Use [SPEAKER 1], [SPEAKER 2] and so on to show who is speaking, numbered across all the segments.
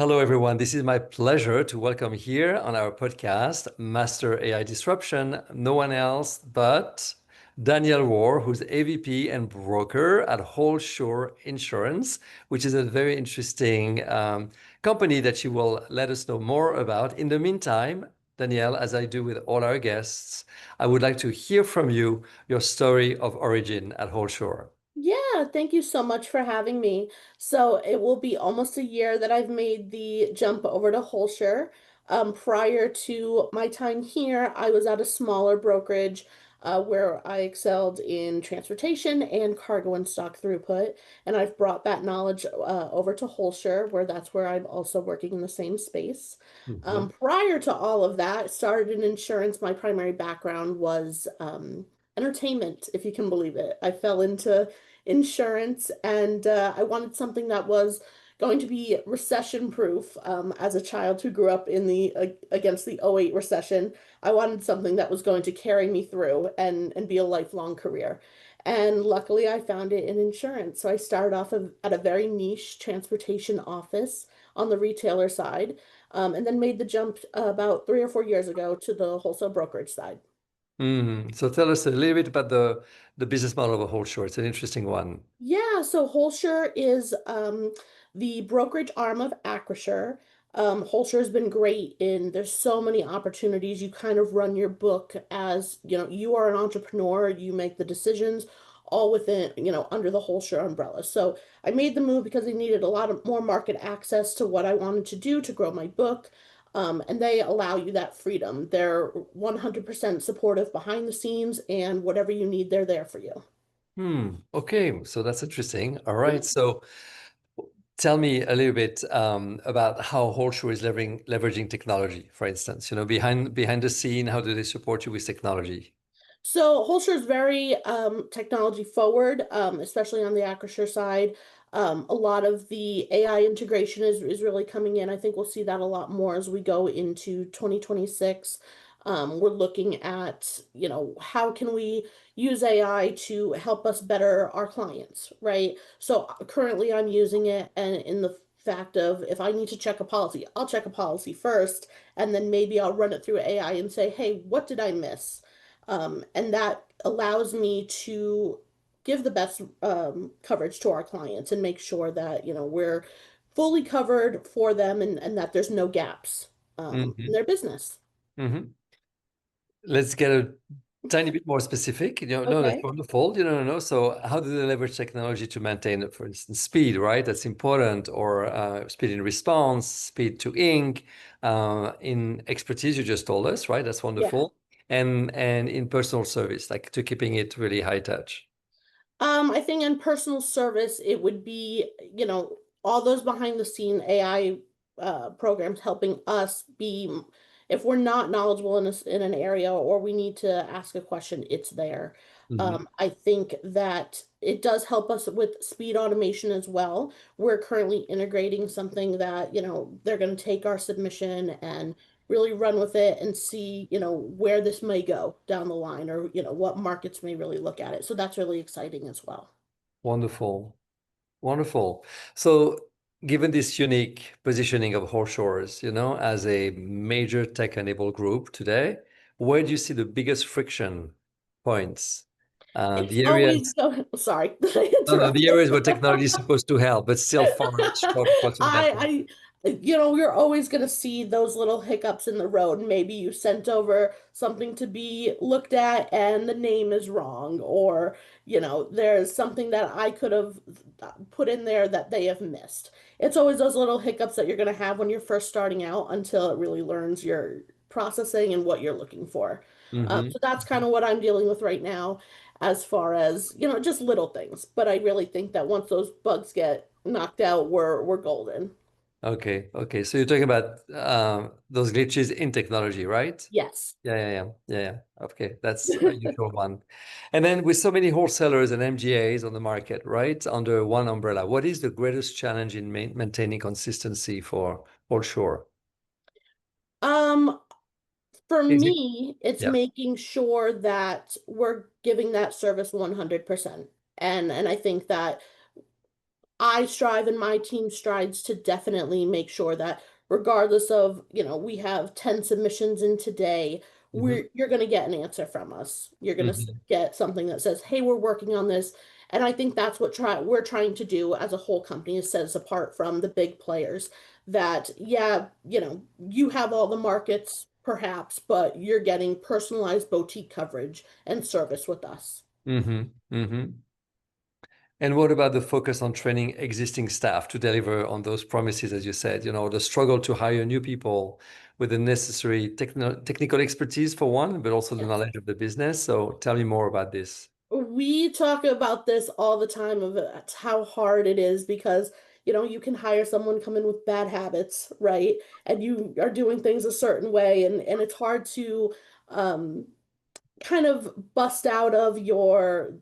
[SPEAKER 1] Hello, everyone. This is my pleasure to welcome here on our podcast, Master AI Disruption, no one else but Danielle Rohr, who's AVP and broker at Holshire Insurance, which is a very interesting company that she will let us know more about. In the meantime, Danielle, as I do with all our guests, I would like to hear from you your story of origin at Holshire.
[SPEAKER 2] Yeah, thank you so much for having me. So it will be almost a year that I've made the jump over to Holshire. Prior to my time here, I was at a smaller brokerage where I excelled in transportation and cargo and stock throughput. And I've brought that knowledge over to Holshire, where that's where I'm also working in the same space.
[SPEAKER 1] Mhm.
[SPEAKER 2] Prior to all of that, started in insurance. My primary background was entertainment, if you can believe it. I fell into insurance, and I wanted something that was going to be recession proof. As a child who grew up in the against the '08 recession, I wanted something that was going to carry me through and be a lifelong career. And luckily, I found it in insurance. So I started off at a very niche transportation office on the retailer side, and then made the jump about 3 or 4 years ago to the wholesale brokerage side.
[SPEAKER 1] So tell us a little bit about the business model of a whole short. It's an interesting one.
[SPEAKER 2] Yeah, so Holshire is the brokerage arm of Acrisure. Holshire has been great there's so many opportunities. You kind of run your book as, you are an entrepreneur, you make the decisions all within, under the Holshire umbrella. So I made the move because I needed a lot of more market access to what I wanted to do to grow my book. And they allow you that freedom. They're 100% supportive behind the scenes, and whatever you need, they're there for you.
[SPEAKER 1] Okay, so that's interesting. All right, so tell me a little bit about how Horseshoe is leveraging technology, for instance. Behind the scene, how do they support you with technology?
[SPEAKER 2] So Holster is very technology forward, especially on the Acrisure side. A lot of the AI integration is really coming in. I think we'll see that a lot more as we go into 2026. We're looking at, how can we use AI to help us better our clients, right? So currently I'm using it and in the fact of if I need to check a policy, I'll check a policy first, and then maybe I'll run it through AI and say, hey, what did I miss? And that allows me to give the best coverage to our clients and make sure that, we're fully covered for them and that there's no gaps in
[SPEAKER 1] hmm
[SPEAKER 2] their business.
[SPEAKER 1] hmm Let's get a tiny bit more specific. No, that's
[SPEAKER 2] Okay.
[SPEAKER 1] wonderful. No. So, how do they leverage technology to maintain, for instance, speed, right? That's important, or speed in response, speed to ink, in expertise, you just told us, right? That's
[SPEAKER 2] Yeah.
[SPEAKER 1] wonderful. And in personal service, like to keeping it really high touch.
[SPEAKER 2] I think in personal service, it would be, all those behind the scene AI programs helping us be, if we're not knowledgeable in an area or we need to ask a question, it's there.
[SPEAKER 1] hmm
[SPEAKER 2] I think that it does help us with speed automation as well. We're currently integrating something that, they're going to take our submission and really run with it and see, where this may go down the line or, what markets may really look at it. So that's really exciting as well.
[SPEAKER 1] Wonderful. Wonderful. So, given this unique positioning of Horseshores, as a major tech-enabled group today, where do you see the biggest friction points?
[SPEAKER 2] It's
[SPEAKER 1] The
[SPEAKER 2] always
[SPEAKER 1] areas,
[SPEAKER 2] go sorry, did I
[SPEAKER 1] no, the
[SPEAKER 2] interrupt?
[SPEAKER 1] areas where technology is supposed to help, but still far short from that point.
[SPEAKER 2] You're always going to see those little hiccups in the road. Maybe you sent over something to be looked at and the name is wrong, or, there's something that I could have put in there that they have missed. It's always those little hiccups that you're going to have when you're first starting out until it really learns your processing and what you're looking for.
[SPEAKER 1] hmm
[SPEAKER 2] So that's kind of what I'm dealing with right now as far as, just little things. But I really think that once those bugs get knocked out, we're golden.
[SPEAKER 1] Okay. So you're talking about those glitches in technology, right?
[SPEAKER 2] Yes.
[SPEAKER 1] Yeah. Okay, that's a usual one. And then with so many wholesalers and MGAs on the market, right, under one umbrella, what is the greatest challenge in maintaining consistency for Holshore?
[SPEAKER 2] Um, for
[SPEAKER 1] Is it?
[SPEAKER 2] me, it's
[SPEAKER 1] Yeah.
[SPEAKER 2] making sure that we're giving that service 100%. And I think that I strive and my team strives to definitely make sure that regardless of, we have 10 submissions in today,
[SPEAKER 1] Hmm.
[SPEAKER 2] you're going to get an answer from us. You're going to
[SPEAKER 1] Hmm.
[SPEAKER 2] get something that says, "Hey, we're working on this." And I think that's what we're trying to do as a whole company is set us apart from the big players that, yeah, you have all the markets perhaps, but you're getting personalized boutique coverage and service with us.
[SPEAKER 1] Hmm. Hmm. And what about the focus on training existing staff to deliver on those promises, as you said, the struggle to hire new people with the necessary technical expertise for one, but also the
[SPEAKER 2] Yes.
[SPEAKER 1] knowledge of the business. So tell me more about this.
[SPEAKER 2] We talk about this all the time of how hard it is because, you can hire someone come in with bad habits, right? And you are doing things a certain way and it's hard to um kind of bust out of your,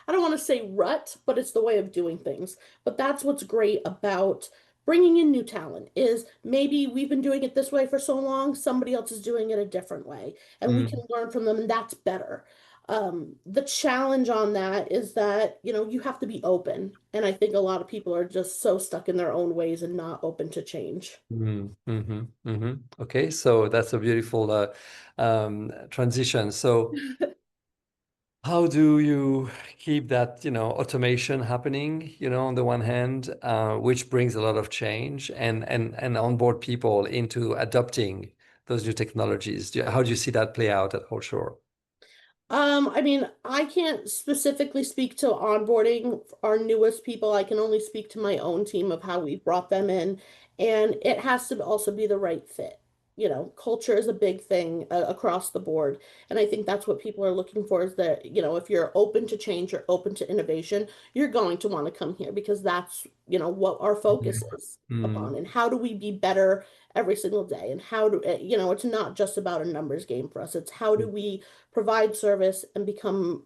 [SPEAKER 2] I don't want to say rut, but it's the way of doing things. But that's what's great about bringing in new talent is maybe we've been doing it this way for so long, somebody else is doing it a different way, and we can
[SPEAKER 1] Mm,
[SPEAKER 2] learn from them, and that's better. The challenge on that is that, you have to be open. And I think a lot of people are just so stuck in their own ways and not open to change.
[SPEAKER 1] mm, mhm, mhm. Okay, so that's a beautiful transition. So how do you keep that, automation happening, on the one hand, which brings a lot of change and onboard people into adopting those new technologies? How do you see that play out at Holshire?
[SPEAKER 2] I mean, I can't specifically speak to onboarding our newest people. I can only speak to my own team of how we brought them in, and it has to also be the right fit. Culture is a big thing across the board, and I think that's what people are looking for is that, if you're open to change, you're open to innovation, you're going to want to come here because that's, what our focus is
[SPEAKER 1] Mm,
[SPEAKER 2] upon, and how do we be better every single day, and how do, it's not just about a numbers game for us. It's how do
[SPEAKER 1] mm,
[SPEAKER 2] we provide service, and become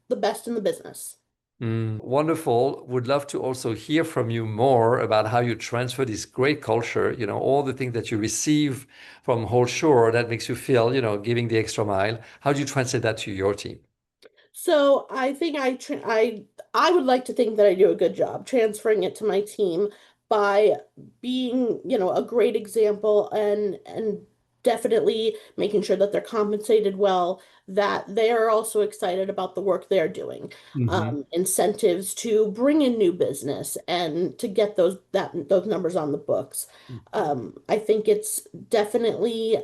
[SPEAKER 2] the best in the business.
[SPEAKER 1] Wonderful. Would love to also hear from you more about how you transfer this great culture, all the things that you receive from Holshire that makes you feel, giving the extra mile. How do you translate that to your team?
[SPEAKER 2] So I think I would like to think that I do a good job transferring it to my team by being, a great example, and definitely making sure that they're compensated well, that they are also excited about the work they're doing.
[SPEAKER 1] Hmm.
[SPEAKER 2] Incentives to bring in new business and to get those numbers on the books. I think it's definitely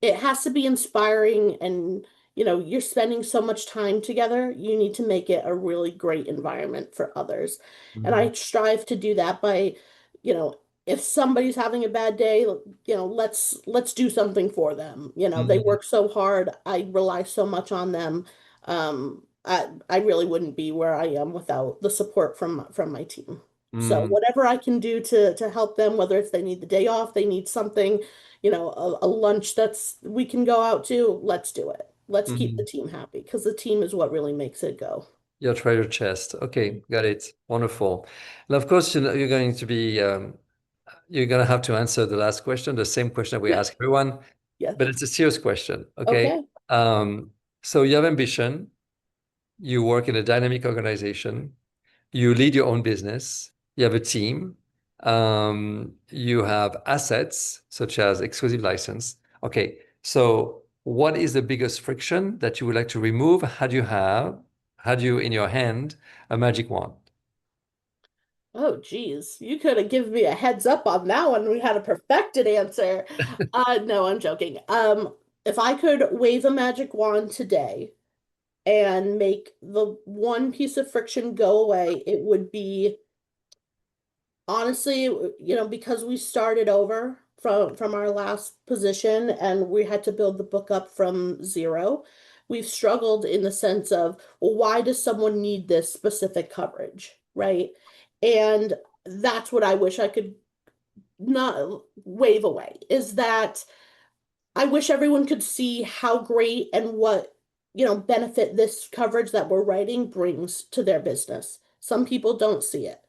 [SPEAKER 2] it has to be inspiring, and you're spending so much time together, you need to make it a really great environment for others. And
[SPEAKER 1] Hmm.
[SPEAKER 2] I strive to do that by, you know if somebody's having a bad day, let's do something for them. They
[SPEAKER 1] Hmm.
[SPEAKER 2] work so hard, I rely so much on them. I really wouldn't be where I am without the support from my team. So
[SPEAKER 1] Hmm.
[SPEAKER 2] whatever I can do to help them, whether it's they need the day off, they need something, a lunch that's we can go out to, let's do it. Let's keep the
[SPEAKER 1] Hmm.
[SPEAKER 2] team happy because the team is what really makes it go.
[SPEAKER 1] Your treasure chest. Okay, got it. Wonderful. And of course, you're going to have to answer the last question, the same question we ask everyone,
[SPEAKER 2] Yes.
[SPEAKER 1] but it's a serious question. Okay.
[SPEAKER 2] Okay.
[SPEAKER 1] Um, so you have ambition, you work in a dynamic organization, you lead your own business, you have a team, you have assets such as exclusive license. Okay, so what is the biggest friction that you would like to remove? Had you in your hand a magic wand?
[SPEAKER 2] Oh, geez. You could have given me a heads up on that one. We had a perfected answer. No, I'm joking. If I could wave a magic wand today and make the one piece of friction go away, it would be honestly, because we started over from our last position and we had to build the book up from zero, we've struggled in the sense of, well, why does someone need this specific coverage, right? And that's what I wish I could not wave away, is that I wish everyone could see how great and what, benefit this coverage that we're writing brings to their business. Some people don't see it.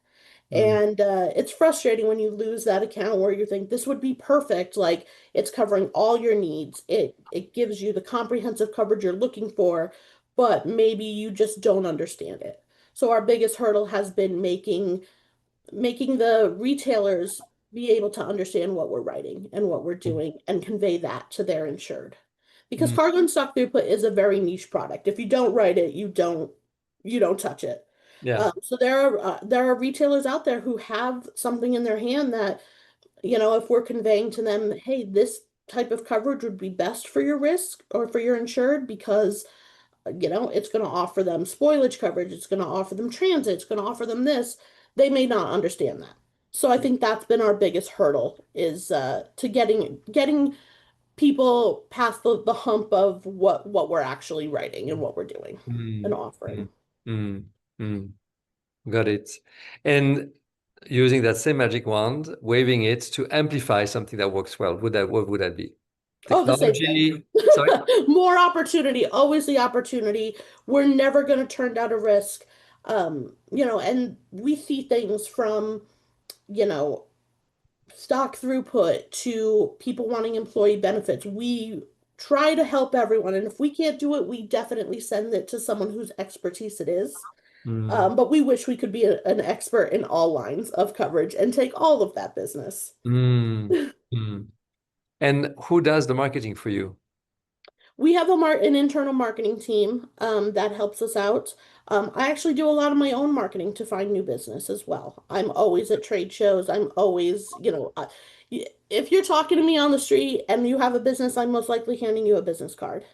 [SPEAKER 1] Mm,
[SPEAKER 2] And it's frustrating when you lose that account where you think this would be perfect, like it's covering all your needs. It gives you the comprehensive coverage you're looking for, but maybe you just don't understand it. So our biggest hurdle has been making the retailers be able to understand what we're writing and what we're doing and convey that to their insured. Because
[SPEAKER 1] Mm.
[SPEAKER 2] cargo and stock throughput is a very niche product. If you don't write it, you don't touch it.
[SPEAKER 1] Yeah.
[SPEAKER 2] So there are retailers out there who have something in their hand that, if we're conveying to them, hey, this type of coverage would be best for your risk or for your insured because it's going to offer them spoilage coverage, it's going to offer them transit, it's going to offer them this. They may not understand that. So I think that's been our biggest hurdle is to getting people past the hump of what we're actually writing and what we're doing and
[SPEAKER 1] Mm,
[SPEAKER 2] offering.
[SPEAKER 1] mm, mm, mm. Got it. And using that same magic wand, waving it to amplify something that works well, what would that be?
[SPEAKER 2] Oh, the same thing.
[SPEAKER 1] Technology? Sorry?
[SPEAKER 2] More opportunity, always the opportunity. We're never going to turn down a risk. And we see things from, you know, stock throughput to people wanting employee benefits. We try to help everyone, and if we can't do it, we definitely send it to someone whose expertise it is.
[SPEAKER 1] Mm,
[SPEAKER 2] But we wish we could be an expert in all lines of coverage and take all of that business.
[SPEAKER 1] mm, mm. And who does the marketing for you?
[SPEAKER 2] We have an internal marketing team that helps us out. I actually do a lot of my own marketing to find new business as well. I'm always at trade shows. I'm always, if you're talking to me on the street and you have a business, I'm most likely handing you a business card.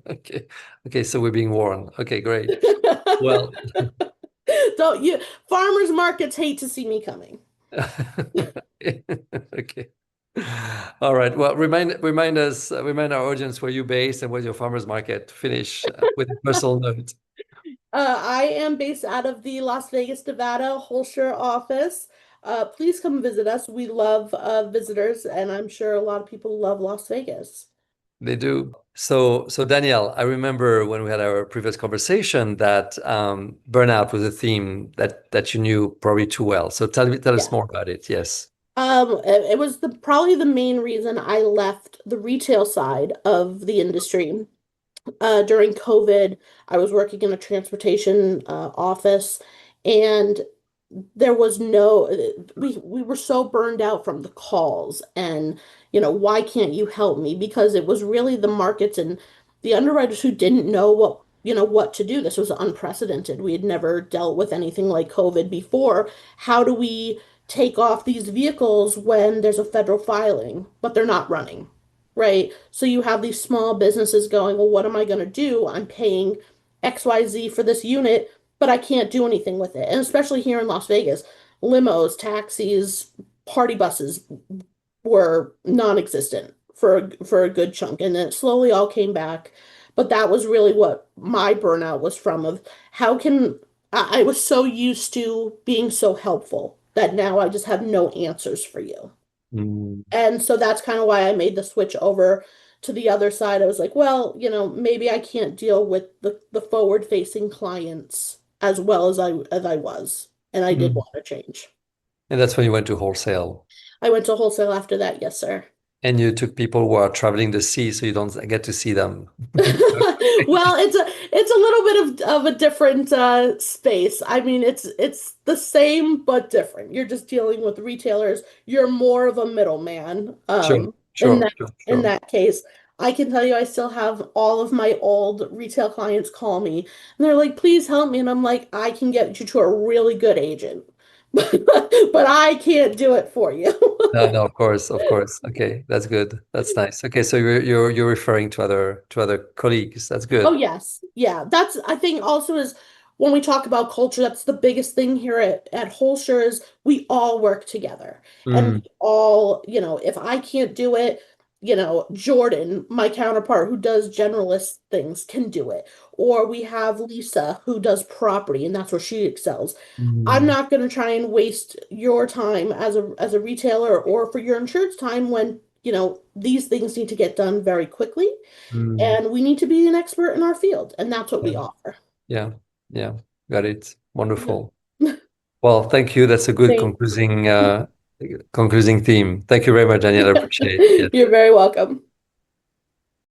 [SPEAKER 1] Okay. Okay, so we're being warned. Okay, great. Well,
[SPEAKER 2] Don't you, farmers markets hate to see me coming.
[SPEAKER 1] okay. All right. Well, remind our audience where you're based and where's your farmers market. Finish with a personal note.
[SPEAKER 2] I am based out of the Las Vegas, Nevada, Holshire office. Please come visit us. We love visitors, and I'm sure a lot of people love Las Vegas.
[SPEAKER 1] They do. So Danielle, I remember when we had our previous conversation that burnout was a theme that you knew probably too well. So tell us
[SPEAKER 2] Yeah.
[SPEAKER 1] more about it. Yes.
[SPEAKER 2] It was probably the main reason I left the retail side of the industry. During COVID, I was working in a transportation office, and there was no we were so burned out from the calls and why can't you help me, because it was really the markets and the underwriters who didn't know what to do. This was unprecedented. We had never dealt with anything like COVID before. How do we take off these vehicles when there's a federal filing but they're not running, right? So you have these small businesses going, well, what am I going to do? I'm paying XYZ for this unit, but I can't do anything with it. And especially here in Las Vegas, limos, taxis, party buses were non-existent for a good chunk, and then it slowly all came back. But that was really what my burnout was from, of how can I was so used to being so helpful that now I just have no answers for you.
[SPEAKER 1] Mm,
[SPEAKER 2] And so that's kind of why I made the switch over to the other side. I was like, well, maybe I can't deal with the forward-facing clients as well as I was. And I did
[SPEAKER 1] mm.
[SPEAKER 2] want to change.
[SPEAKER 1] And that's when you went to wholesale.
[SPEAKER 2] I went to wholesale after that, yes, sir.
[SPEAKER 1] And you took people who are traveling the sea, so you don't get to see them.
[SPEAKER 2] Well, it's a little bit of a different space. I mean, it's the same but different. You're just dealing with retailers. You're more of a middleman.
[SPEAKER 1] Sure,
[SPEAKER 2] In
[SPEAKER 1] sure,
[SPEAKER 2] that
[SPEAKER 1] sure,
[SPEAKER 2] in
[SPEAKER 1] sure.
[SPEAKER 2] that case, I can tell you I still have all of my old retail clients call me and they're like, "Please help me." And I'm like, "I can get you to a really good agent." But I can't do it for you.
[SPEAKER 1] No, no, of course, of course. Okay, that's good. That's nice. Okay, so you're referring to other colleagues. That's
[SPEAKER 2] Oh,
[SPEAKER 1] good.
[SPEAKER 2] yes. Yeah. That's, I think also is when we talk about culture, that's the biggest thing here at Holshire is we all work together. And
[SPEAKER 1] Mm,
[SPEAKER 2] we all, if I can't do it, Jordan, my counterpart who does generalist things, can do it. Or we have Lisa who does property and that's where she excels. I'm
[SPEAKER 1] mm,
[SPEAKER 2] not going to try and waste your time as a retailer or for your insurance time when, these things need to get done very quickly
[SPEAKER 1] mm.
[SPEAKER 2] and we need to be an expert in our field, and that's what
[SPEAKER 1] Yeah,
[SPEAKER 2] we offer.
[SPEAKER 1] yeah, yeah. Got it.
[SPEAKER 2] Yeah.
[SPEAKER 1] Wonderful. Well, thank you. That's a good
[SPEAKER 2] Thanks.
[SPEAKER 1] concluding theme. Thank you very much, Daniel. I appreciate it. Yes.
[SPEAKER 2] You're very welcome.